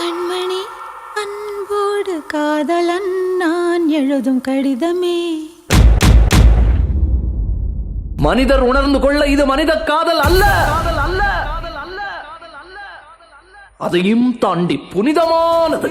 கண்மணி அன்போடு காதலன் நான் எழுதும் கடிதமே. மனிதர் உணர்ந்து கொள்ள இது மனித காதல் அல்ல, அதையும் தாண்டி புனிதமானது.